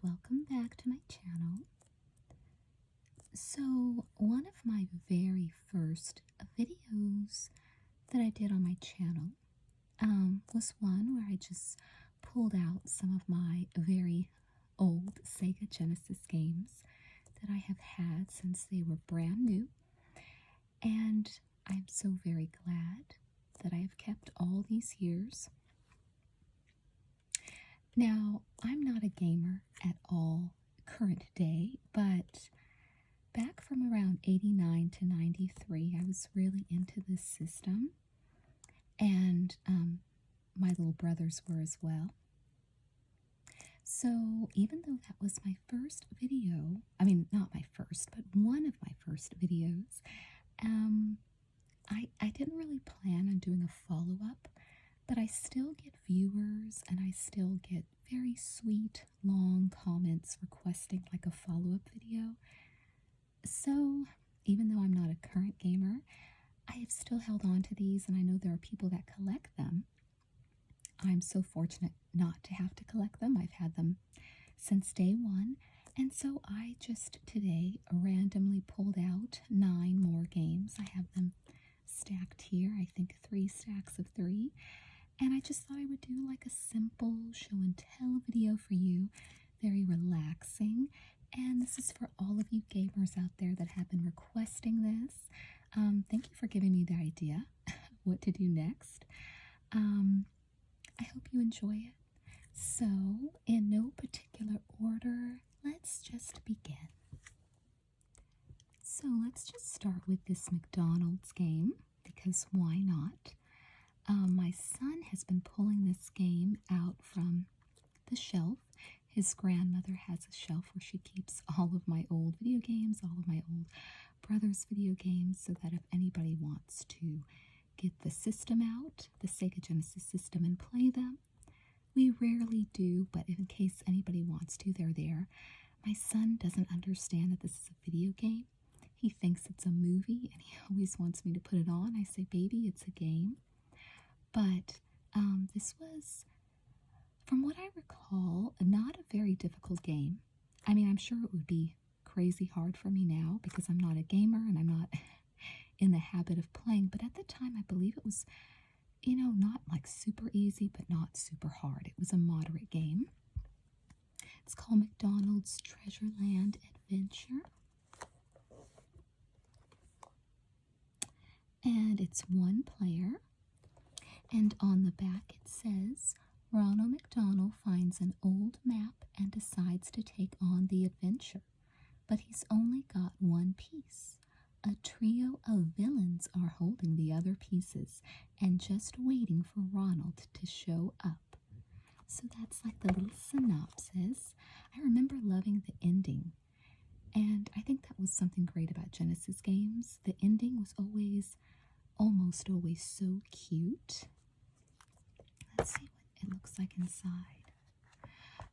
welcome back to my channel. So, one of my very first videos that I did on my channel was one where I just pulled out some of my very old SEGA Genesis games that I have had since they were brand new. And I'm so very glad that I have kept all these years. Now, I'm not a gamer at all current day, but back from around 89 to 93, I was really into this system, and my little brothers were as well. So even though that was my first video, I mean, not my first, but one of my first videos, I didn't really plan on doing a follow-up, but I still get viewers and I still get very sweet, long comments requesting like a follow-up video. So even though I'm not a current gamer, I have still held on to these, and I know there are people that collect them. I'm so fortunate not to have to collect them. I've had them since day one. And so I just today randomly pulled out 9 more games. I have them stacked here, I think 3 stacks of 3. And I just thought I would do like a simple show and tell video for you, very relaxing. And this is for all of you gamers out there that have been requesting this. Thank you for giving me the idea what to do next. I hope you enjoy it. So, in no particular order, let's just begin. So let's just start with this McDonald's game, because why not? My son has been pulling this game out from the shelf. His grandmother has a shelf where she keeps all of my old video games, all of my old brother's video games, so that if anybody wants to get the system out, the SEGA Genesis system, and play them. We rarely do, but in case anybody wants to, they're there. My son doesn't understand that this is a video game. He thinks it's a movie, and he always wants me to put it on. I say, baby, it's a game. But this was, from what I recall, not a very difficult game. I mean, I'm sure it would be crazy hard for me now because I'm not a gamer and I'm not in the habit of playing. But at the time, I believe it was, you know, not like super easy, but not super hard. It was a moderate game. It's called McDonald's Treasure Land Adventure. And it's 1 player. And on the back it says, Ronald McDonald finds an old map and decides to take on the adventure. But he's only got 1 piece. A trio of villains are holding the other pieces and just waiting for Ronald to show up. So that's like the little synopsis. I remember loving the ending. And I think that was something great about Genesis games. The ending was almost always so cute. Let's see what it looks like inside.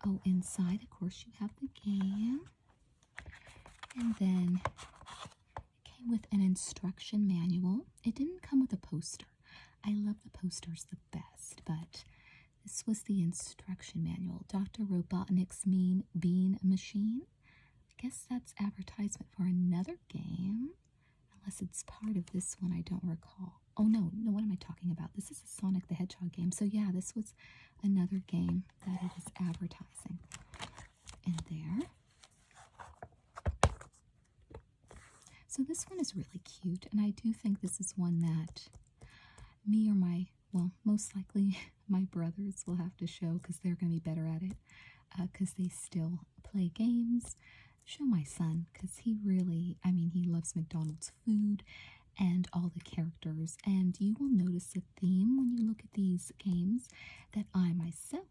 Oh, inside, of course, you have the game. And then it came with an instruction manual. It didn't come with a poster. I love the posters the best, but this was the instruction manual. Dr. Robotnik's Mean Bean Machine. I guess that's advertisement for another game. Unless it's part of this one, I don't recall. Oh, no, what am I talking about? This is a Sonic the Hedgehog game. So, yeah, this was another game that it is advertising in there. So this one is really cute, and I do think this is one that me or most likely my brothers will have to show because they're going to be better at it because they still play games. Show my son because he really, he loves McDonald's food and all the characters, and you will notice a theme when you look at these games that I myself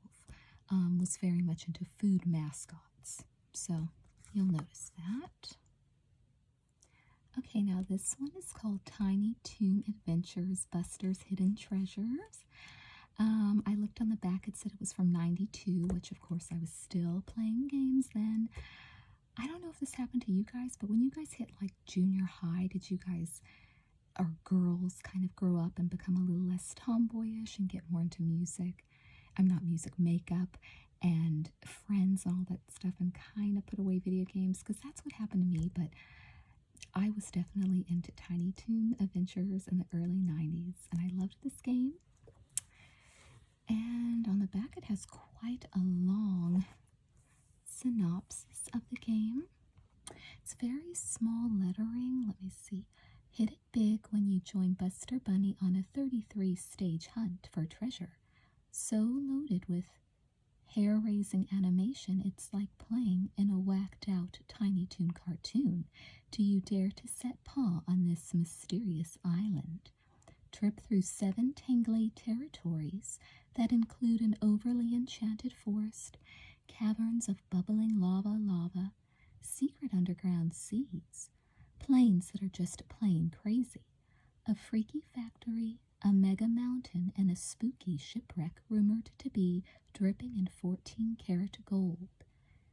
was very much into food mascots, so you'll notice that. Okay, now this one is called Tiny Toon Adventures Buster's Hidden Treasures. I looked on the back, it said it was from 92, which of course I was still playing games then. I don't know if this happened to you guys, but when you guys hit like junior high, did you guys, or girls, kind of grow up and become a little less tomboyish and get more into music? I'm not music, makeup, and friends and all that stuff and kind of put away video games because that's what happened to me. But I was definitely into Tiny Toon Adventures in the early 90s, and I loved this game. And on the back, it has quite a long synopsis of the game. It's very small lettering. Let me see. Hit it big when you join Buster Bunny on a 33-stage hunt for treasure. So loaded with hair-raising animation, it's like playing in a whacked-out Tiny Toon cartoon. Do you dare to set paw on this mysterious island? Trip through 7 tangly territories that include an overly enchanted forest, caverns of bubbling lava, secret underground seas, plains that are just plain crazy, a freaky factory, a mega mountain, and a spooky shipwreck rumored to be dripping in 14-karat gold.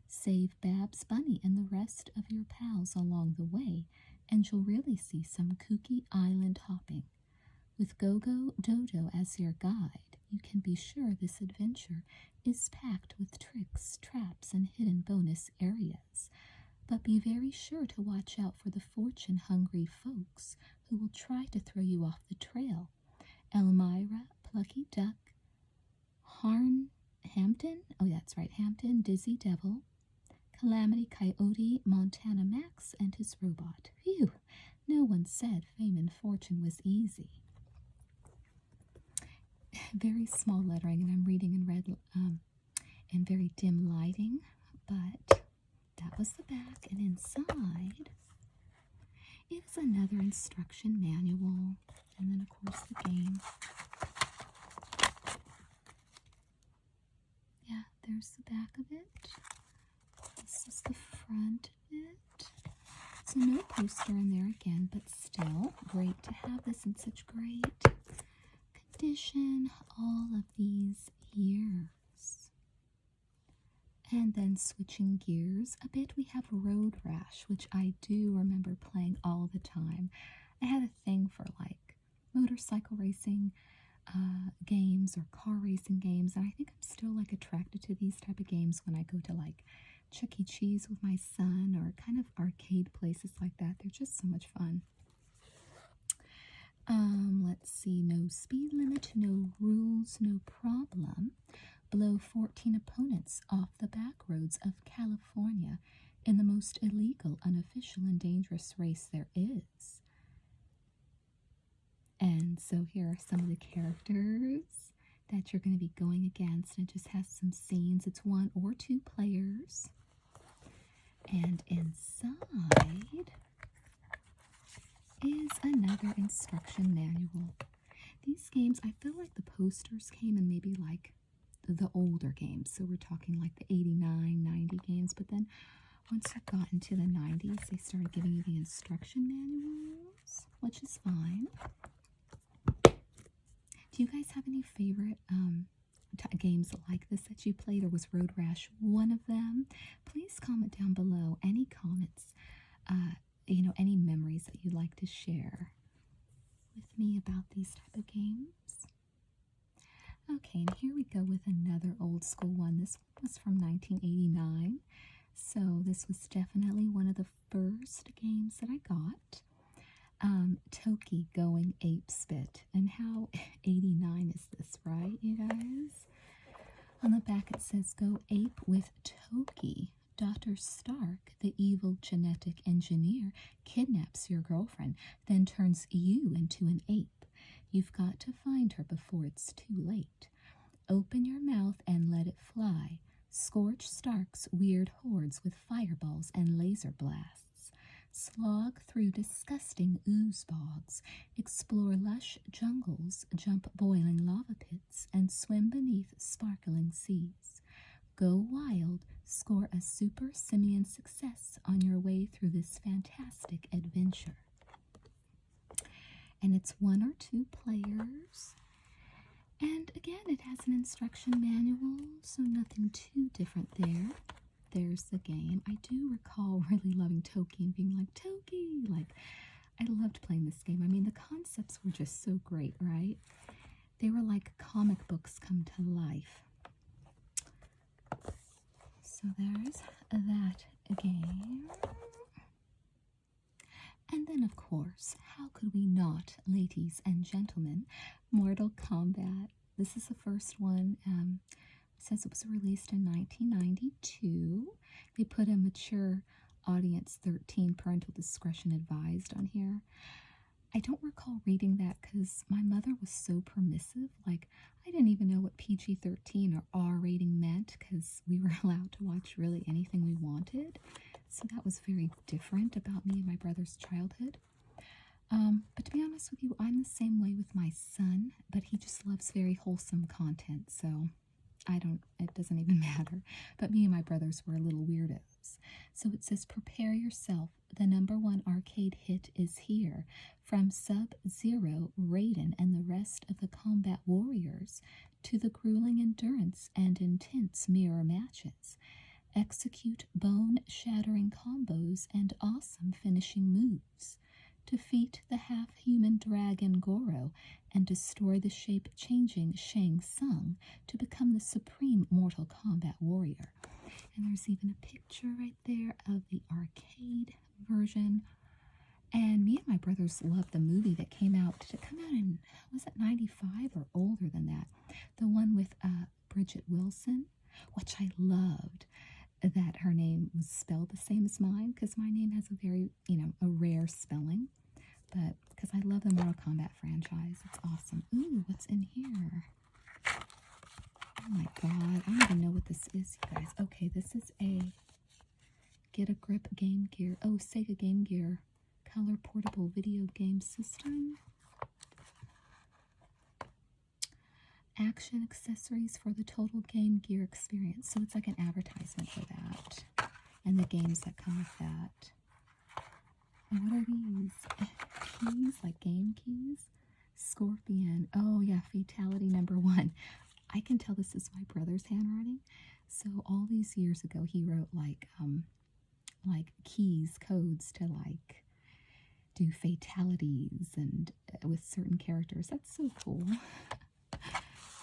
Save Babs Bunny and the rest of your pals along the way, and you'll really see some kooky island hopping. With Go-Go Dodo as your guide, you can be sure this adventure is packed with tricks, traps, and hidden bonus areas. But be very sure to watch out for the fortune-hungry folks who will try to throw you off the trail. Elmira, Plucky Duck, Hampton, oh that's right, Hampton, Dizzy Devil, Calamity Coyote, Montana Max, and his robot. Phew, no one said fame and fortune was easy. Very small lettering, and I'm reading in red in very dim lighting, but that was the back, and inside is another instruction manual, and then of course the game. Yeah, there's the back of it. This is the front of it. So no poster in there again, but still great to have this in such great condition all of these years. And then switching gears a bit, we have Road Rash, which I do remember playing all the time. I had a thing for like motorcycle racing games or car racing games, and I think I'm still like attracted to these type of games when I go to like Chuck E. Cheese with my son or kind of arcade places like that. They're just so much fun. Let's see, no speed limit, no rules, no problem. Blow 14 opponents off the back roads of California in the most illegal, unofficial, and dangerous race there is. And so here are some of the characters that you're going to be going against. And it just has some scenes. It's 1 or 2 players. And inside is another instruction manual. These games, I feel like the posters came in maybe like the older games. So we're talking like the 89, 90 games. But then once you got into the 90s, they started giving you the instruction manuals, which is fine. Do you guys have any favorite games like this that you played, or was Road Rash one of them? Please comment down below any comments, any memories that you'd like to share with me about these type of games. Okay, and here we go with another old school one. This one was from 1989, so this was definitely one of the first games that I got. Toki Going Ape Spit. And how 89 is this, right, you guys? On the back it says, go ape with Toki. Dr. Stark, the evil genetic engineer, kidnaps your girlfriend, then turns you into an ape. You've got to find her before it's too late. Open your mouth and let it fly. Scorch Stark's weird hordes with fireballs and laser blasts. Slog through disgusting ooze bogs, explore lush jungles, jump boiling lava pits, and swim beneath sparkling seas. Go wild, score a super simian success on your way through this fantastic adventure. And it's 1 or 2 players. And again, it has an instruction manual, so nothing too different there. There's the game. I do recall really loving Toki and being like, Toki! Like, I loved playing this game. I mean, the concepts were just so great, right? They were like comic books come to life. So there's that game. And then, of course, how could we not, ladies and gentlemen, Mortal Kombat. This is the first one. It says it was released in 1992. They put a mature audience 13, parental discretion advised on here. I don't recall reading that because my mother was so permissive. Like, I didn't even know what PG-13 or R rating meant because we were allowed to watch really anything we wanted. So that was very different about me and my brother's childhood. But to be honest with you, I'm the same way with my son, but he just loves very wholesome content, so it doesn't even matter. But me and my brothers were little weirdos. So it says, prepare yourself. The #1 arcade hit is here. From Sub-Zero, Raiden, and the rest of the combat warriors, to the grueling endurance and intense mirror matches. Execute bone-shattering combos and awesome finishing moves. Defeat the half-human dragon Goro and destroy the shape-changing Shang Tsung to become the supreme Mortal Kombat warrior. And there's even a picture right there of the arcade version. And me and my brothers loved the movie that came out. Did it come out in, was it 95 or older than that? The one with Bridget Wilson, which I loved. That her name was spelled the same as mine, because my name has a very, a rare spelling. But because I love the Mortal Kombat franchise, it's awesome. Ooh, what's in here? Oh my god, I don't even know what this is, you guys. Okay, this is a Get a Grip Game Gear. Oh, SEGA Game Gear Color Portable Video Game System. Action accessories for the total Game Gear experience. So it's like an advertisement for that. And the games that come with that. And what are these? Keys, like game keys? Scorpion. Oh yeah, Fatality #1. I can tell this is my brother's handwriting. So all these years ago, he wrote like keys, codes to like do fatalities and with certain characters. That's so cool.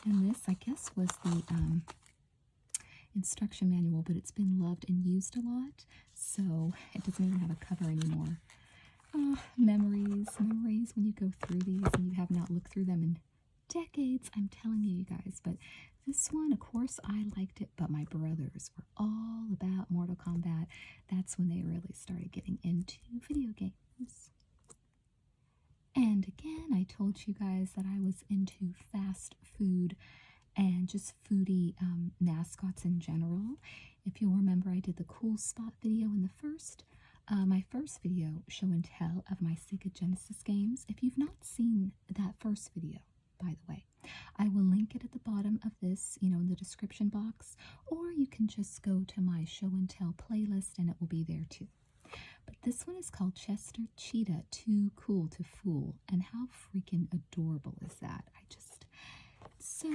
And this, I guess, was the instruction manual, but it's been loved and used a lot, so it doesn't even have a cover anymore. Memories when you go through these and you have not looked through them in decades. I'm telling you guys, but this one, of course, I liked it, but my brothers were all about Mortal Kombat. That's when they really started getting into video games. And again, I told you guys that I was into fast food and just foodie mascots in general. If you'll remember, I did the Cool Spot video in my first video, show and tell of my SEGA Genesis games. If you've not seen that first video, by the way, I will link it at the bottom of this, in the description box, or you can just go to my show and tell playlist and it will be there too. But this one is called Chester Cheetah, Too Cool to Fool. And how freaking adorable is that? It's so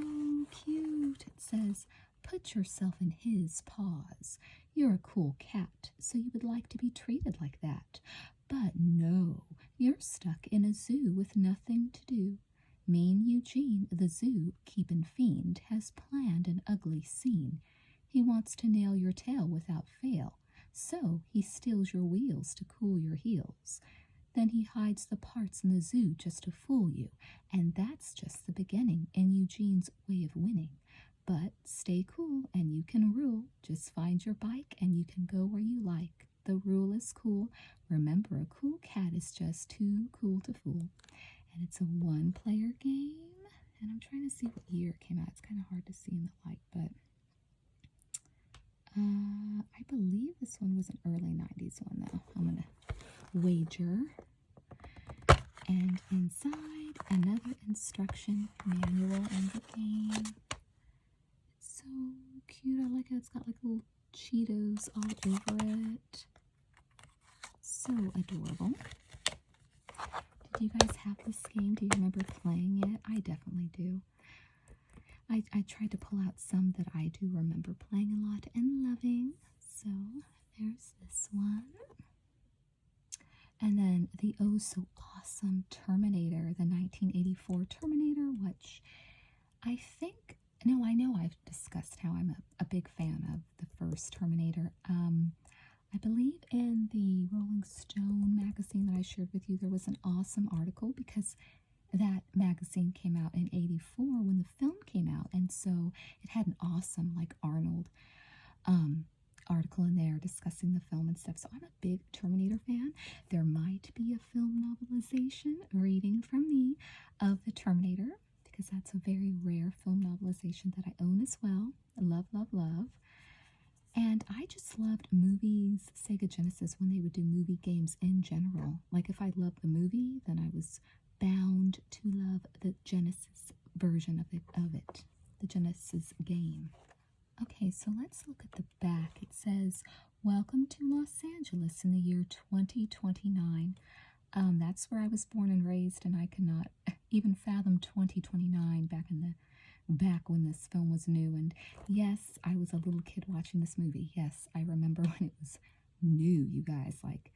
cute. It says, put yourself in his paws. You're a cool cat, so you would like to be treated like that. But no, you're stuck in a zoo with nothing to do. Mean Eugene, the zoo-keeping fiend, has planned an ugly scene. He wants to nail your tail without fail. So he steals your wheels to cool your heels. Then he hides the parts in the zoo just to fool you. And that's just the beginning in Eugene's way of winning. But stay cool and you can rule. Just find your bike and you can go where you like. The rule is cool. Remember, a cool cat is just too cool to fool. And it's a one-player game. And I'm trying to see what year it came out. It's kind of hard to see in the light, but I believe this one was an early 90s one, though. I'm going to wager. And inside, another instruction manual in the game. It's so cute. I like it. It's got like little Cheetos all over it. So adorable. Did you guys have this game? Do you remember playing it? I definitely do. I tried to pull out some that I do remember playing a lot and loving. So there's this one. And then the oh so awesome Terminator, the 1984 Terminator, which I know I've discussed how I'm a big fan of the first Terminator. I believe in the Rolling Stone magazine that I shared with you, there was an awesome article because that magazine came out in '84 when the film came out, and so it had an awesome, like, Arnold article in there discussing the film and stuff. So I'm a big Terminator fan. There might be a film novelization, reading from me, of the Terminator, because that's a very rare film novelization that I own as well. Love, love, love. And I just loved movies, Sega Genesis, when they would do movie games in general. Like, if I loved the movie, then I was bound to love the Genesis version of it, the Genesis game. Okay, so let's look at the back. It says, "Welcome to Los Angeles in the year 2029. That's where I was born and raised, and I cannot even fathom 2029 back when this film was new. And yes, I was a little kid watching this movie. Yes, I remember when it was new, you guys, like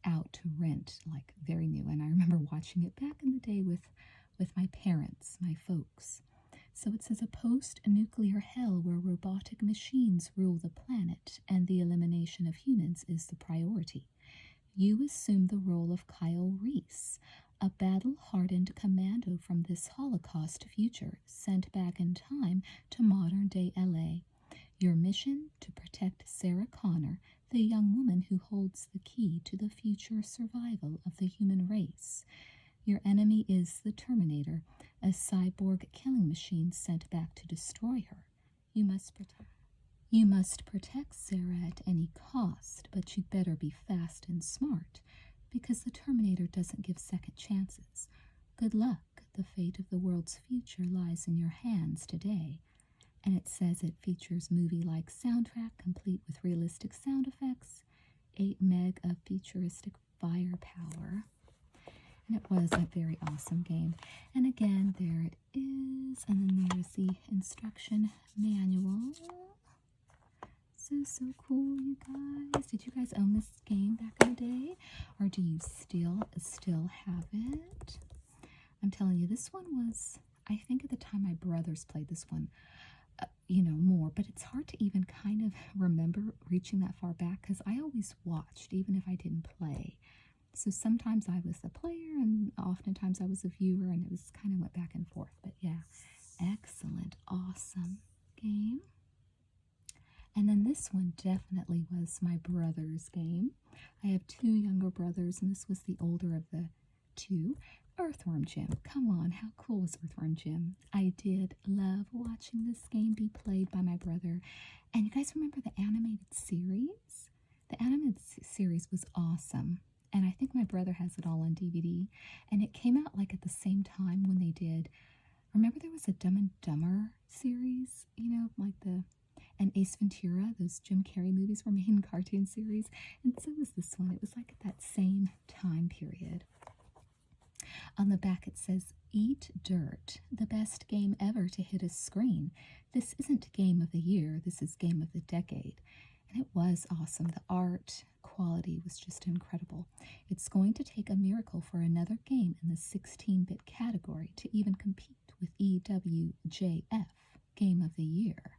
out to rent, like very new. And I remember watching it back in the day with my parents, my folks. So it says, a post-nuclear hell where robotic machines rule the planet and the elimination of humans is the priority. You assume the role of Kyle Reese, a battle-hardened commando from this Holocaust future sent back in time to modern-day LA. Your mission? To protect Sarah Connor, the young woman who holds the key to the future survival of the human race. Your enemy is the Terminator, a cyborg killing machine sent back to destroy her. You must protect Sarah at any cost, but you'd better be fast and smart, because the Terminator doesn't give second chances. Good luck. The fate of the world's future lies in your hands today." And it says it features movie-like soundtrack complete with realistic sound effects, 8 meg of futuristic firepower. And it was a very awesome game. And again, there it is. And then there's the instruction manual. So cool, you guys. Did you guys own this game back in the day? Or do you still have it? I'm telling you, this one was, I think at the time my brothers played this one, more. But it's hard to even kind of remember reaching that far back because I always watched, even if I didn't play. So sometimes I was the player and oftentimes I was a viewer, and it was kind of went back and forth. But yeah, excellent, awesome game. And then this one definitely was my brother's game. I have 2 younger brothers, and this was the older of the 2. Earthworm Jim. Come on, how cool was Earthworm Jim? I did love watching this game be played by my brother. And you guys remember the animated series? The animated series was awesome. And I think my brother has it all on DVD. And it came out like at the same time when they did, remember there was a Dumb and Dumber series, and Ace Ventura, those Jim Carrey movies were made in cartoon series. And so was this one. It was like at that same time period. On the back it says, "Eat Dirt, the best game ever to hit a screen. This isn't game of the year, this is game of the decade." And it was awesome. The art quality was just incredible. It's going to take a miracle for another game in the 16-bit category to even compete with EWJF, Game of the Year.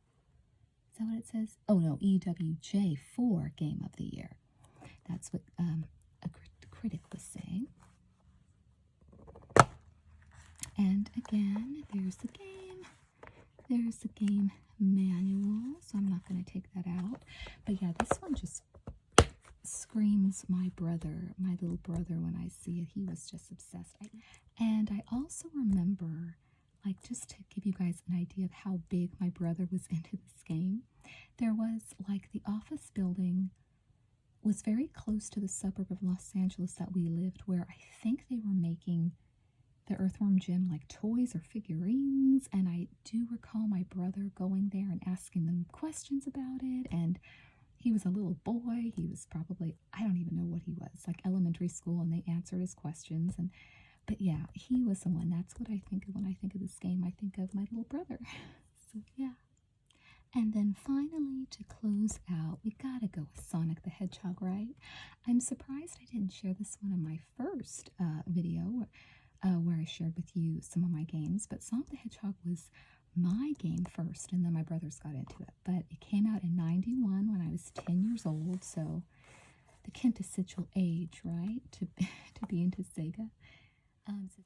Is that what it says? Oh no, EWJ4, Game of the Year. That's what a critic was saying. And again, there's the game. There's the game manual, so I'm not going to take that out. But yeah, this one just screams my brother, my little brother, when I see it. He was just obsessed. And I also remember, like, just to give you guys an idea of how big my brother was into this game, there was, like, the office building was very close to the suburb of Los Angeles that we lived, where I think they were making the Earthworm Jim, like, toys or figurines. And I do recall my brother going there and asking them questions about it. And he was a little boy. He was probably, I don't even know what he was, like elementary school, and they answered his questions. But yeah, he was the one. That's what I think of when I think of this game. I think of my little brother. So yeah. And then finally, to close out, we gotta go with Sonic the Hedgehog, right? I'm surprised I didn't share this one in my first video, where I shared with you some of my games. But Sonic the Hedgehog was my game first, and then my brothers got into it. But it came out in '91 when so the quintessential age, right, to be into Sega.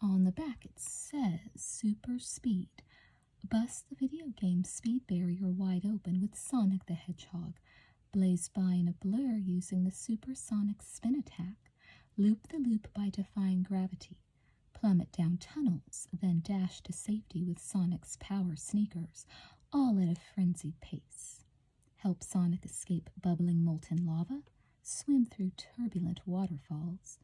On the back it says Super Speed. Bust the video game's speed barrier wide open with Sonic the Hedgehog. Blaze by in a blur using the supersonic spin attack. Loop the loop by defying gravity. Plummet down tunnels, then dash to safety with Sonic's power sneakers, all at a frenzied pace. Help Sonic escape bubbling molten lava. Swim through turbulent waterfalls.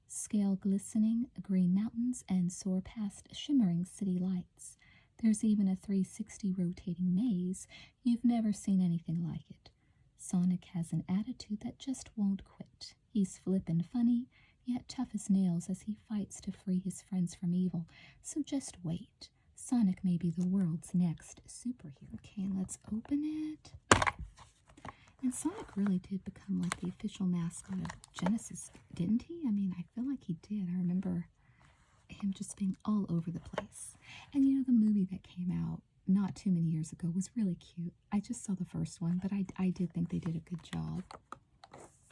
Scale glistening green mountains and soar past shimmering city lights. There's even a 360 rotating maze. You've never seen anything like it. Sonic has an attitude that just won't quit. He's flippin' funny, yet tough as nails as he fights to free his friends from evil. So just wait. Sonic may be the world's next superhero. Okay, let's open it. And Sonic really did become like the official mascot of Genesis, didn't he? I mean, I feel like he did. I remember him just being all over the place. And you know, the movie that came out not too many years ago was really cute. I just saw the first one, but I did think they did a good job.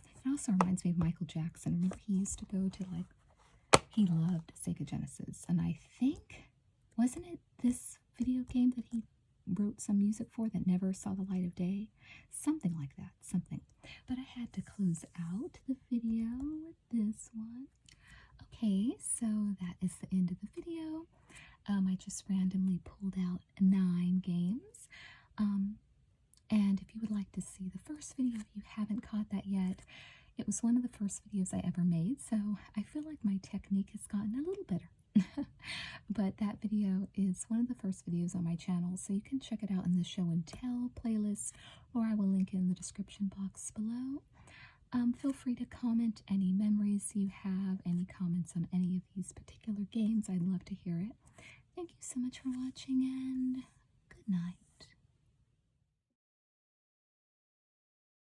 It also reminds me of Michael Jackson. Remember, he used to go to, like, he loved Sega Genesis. And I think, wasn't it this video game that he wrote some music for that never saw the light of day? Something like that, something. But I had to close out the video with this one. Okay, so that is the end of the video. I just randomly pulled out 9 games. And if you would like to see the first video, if you haven't caught that yet, it was one of the first videos I ever made, so I feel like my technique has gotten a little better. But that video is one of the first videos on my channel, so you can check it out in the Show and Tell playlist, or I will link it in the description box below. Feel free to comment any memories you have, any comments on any of these particular games. I'd love to hear it. Thank you so much for watching, and good night.